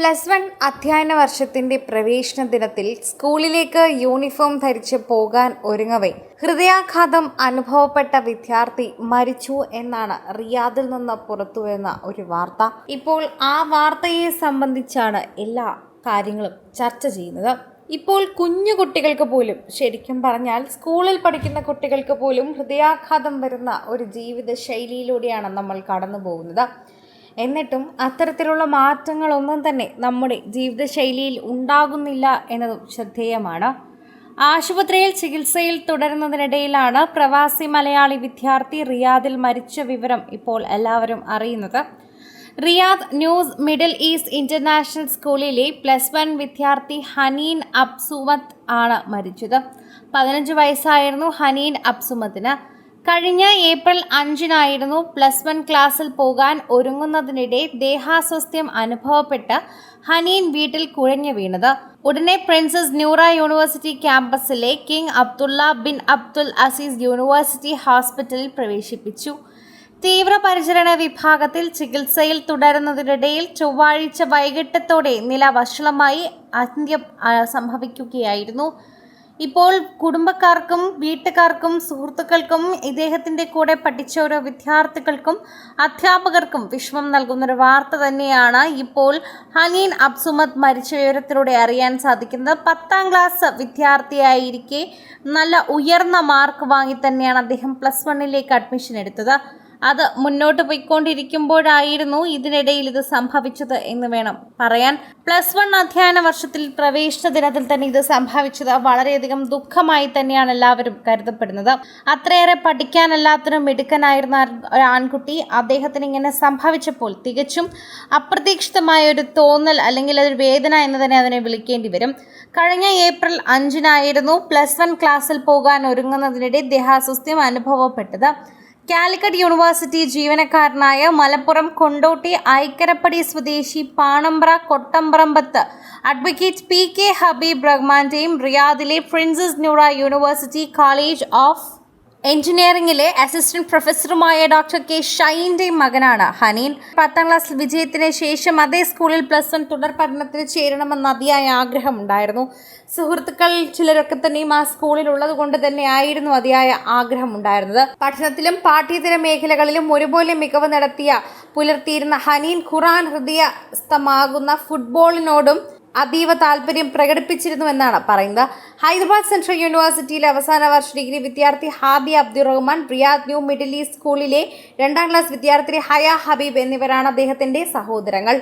+1 അധ്യയന വർഷത്തിന്റെ പ്രവേശന ദിനത്തിൽ സ്കൂളിലേക്ക് യൂണിഫോം ധരിച്ച് പോകാൻ ഒരുങ്ങവേ ഹൃദയാഘാതം അനുഭവപ്പെട്ട വിദ്യാർത്ഥി മരിച്ചു എന്നാണ് റിയാദിൽ നിന്ന് പുറത്തുവരുന്ന ഒരു വാർത്ത. ഇപ്പോൾ ആ വാർത്തയെ സംബന്ധിച്ചാണ് എല്ലാ കാര്യങ്ങളും ചർച്ച ചെയ്യുന്നത്. ഇപ്പോൾ കുഞ്ഞു കുട്ടികൾക്ക് പോലും, ശരിക്കും പറഞ്ഞാൽ സ്കൂളിൽ പഠിക്കുന്ന കുട്ടികൾക്ക് പോലും ഹൃദയാഘാതം വരുന്ന ഒരു ജീവിത ശൈലിയിലൂടെയാണ് നമ്മൾ കടന്നു പോകുന്നത്. എന്നിട്ടും അത്തരത്തിലുള്ള മാറ്റങ്ങളൊന്നും തന്നെ നമ്മുടെ ജീവിതശൈലിയിൽ ഉണ്ടാകുന്നില്ല എന്നതും ശ്രദ്ധേയമാണ്. ആശുപത്രിയിൽ ചികിത്സയിൽ തുടരുന്നതിനിടയിലാണ് പ്രവാസി മലയാളി വിദ്യാർത്ഥി റിയാദിൽ മരിച്ച വിവരം ഇപ്പോൾ എല്ലാവരും അറിയുന്നത്. Riyadh news middle east international സ്കൂളിലെ +1 വിദ്യാർത്ഥി ഹനീൻ അബ്സുമത്ത് ആണ് മരിച്ചത്. 15 വയസ്സായിരുന്നു ഹനീൻ അബ്സുമത്തിന്. കഴിഞ്ഞ ഏപ്രിൽ 5-നായിരുന്നു +1 ക്ലാസ്സിൽ പോകാൻ ഒരുങ്ങുന്നതിനിടെ ദേഹാസ്വാസ്ഥ്യം അനുഭവപ്പെട്ട് ഹനീൻ വീട്ടിൽ കുഴഞ്ഞു വീണത്. ഉടനെ പ്രിൻസസ് നൂറ യൂണിവേഴ്സിറ്റി ക്യാമ്പസിലെ king Abdullah bin Abdul Aziz university ഹോസ്പിറ്റലിൽ പ്രവേശിപ്പിച്ചു. തീവ്രപരിചരണ വിഭാഗത്തിൽ ചികിത്സയിൽ തുടരുന്നതിനിടയിൽ ചൊവ്വാഴ്ച വൈകിട്ടത്തോടെ നില വഷളമായി അന്ത്യം സംഭവിക്കുകയായിരുന്നു. ഇപ്പോൾ കുടുംബക്കാർക്കും വീട്ടുകാർക്കും സുഹൃത്തുക്കൾക്കും ഇദ്ദേഹത്തിൻ്റെ കൂടെ പഠിച്ച ഓരോ വിദ്യാർത്ഥികൾക്കും അധ്യാപകർക്കും വിഷമം നൽകുന്നൊരു വാർത്ത തന്നെയാണ് ഇപ്പോൾ ഹനീൻ അബ്സുമത്ത് മരിച്ച വിവരത്തിലൂടെ അറിയാൻ സാധിക്കുന്നത്. 10ാം ക്ലാസ് വിദ്യാർത്ഥിയായിരിക്കെ നല്ല ഉയർന്ന മാർക്ക് വാങ്ങി തന്നെയാണ് അദ്ദേഹം +1ലേക്ക് അഡ്മിഷൻ എടുത്തത്. അത് മുന്നോട്ട് പോയിക്കൊണ്ടിരിക്കുമ്പോഴായിരുന്നു ഇതിനിടയിൽ ഇത് സംഭവിച്ചത് എന്ന് വേണം പറയാൻ. +1 അധ്യയന വർഷത്തിൽ പ്രവേശന ദിനത്തിൽ തന്നെ ഇത് സംഭവിച്ചത് വളരെയധികം ദുഃഖമായി തന്നെയാണ് എല്ലാവരും കരുതപ്പെടുന്നത്. അത്രയേറെ പഠിക്കാൻ എല്ലാത്തിനും മിടുക്കനായിരുന്ന ഒരു ആൺകുട്ടി, അദ്ദേഹത്തിന് ഇങ്ങനെ സംഭവിച്ചപ്പോൾ തികച്ചും അപ്രതീക്ഷിതമായ ഒരു തോന്നൽ, അല്ലെങ്കിൽ അതൊരു വേദന എന്ന് തന്നെ അതിനെ വിളിക്കേണ്ടി വരും. കഴിഞ്ഞ ഏപ്രിൽ 5-നായിരുന്നു +1 ക്ലാസ്സിൽ പോകാൻ ഒരുങ്ങുന്നതിനിടെ ദേഹാസ്വാസ്ഥ്യം അനുഭവപ്പെട്ടത്. കാലിക്കറ്റ് യൂണിവേഴ്സിറ്റി ജീവനക്കാരനായ മലപ്പുറം കൊണ്ടോട്ടി ഐക്കരപ്പടി സ്വദേശി പാണമ്പ്ര കൊട്ടമ്പ്രമ്പത്ത് അഡ്വക്കേറ്റ് PK ഹബീബ് റഹ്മാന്റെയും റിയാദിലെ princess Noora university college of എഞ്ചിനീയറിംഗിലെ അസിസ്റ്റന്റ് പ്രൊഫസറുമായ ഡോക്ടർ K ഷൈൻ്റെയും മകനാണ് ഹനീൻ. 10ാം ക്ലാസ് വിജയത്തിന് ശേഷം അതേ സ്കൂളിൽ +1 തുടർ പഠനത്തിന് ചേരണമെന്ന് അതിയായ ആഗ്രഹമുണ്ടായിരുന്നു. സുഹൃത്തുക്കൾ ചിലരൊക്കെ തന്നെയും ആ സ്കൂളിൽ ഉള്ളത് കൊണ്ട് തന്നെ ആയിരുന്നു അതിയായ ആഗ്രഹമുണ്ടായിരുന്നത്. പഠനത്തിലും പാഠ്യേതര മേഖലകളിലും ഒരുപോലെ മികവ് പുലർത്തിയിരുന്ന ഹനീൻ ഖുർആൻ ഹൃദയസ്ഥമാകുന്ന ഫുട്ബോളിനോടും അതീവ താല്പര്യം പ്രകടിപ്പിച്ചിരുന്നുവെന്നാണ് പറയുന്നത്. ഹൈദരാബാദ് സെൻട്രൽ യൂണിവേഴ്സിറ്റിയിലെ അവസാന വർഷ ഡിഗ്രി വിദ്യാർത്ഥി Hadi Abdurahman, Riyadh New Middle East സ്കൂളിലെ 2ാം ക്ലാസ് വിദ്യാർത്ഥി ഹയ ഹബീബ് എന്നിവരാണ് അദ്ദേഹത്തിന്റെ സഹോദരങ്ങൾ.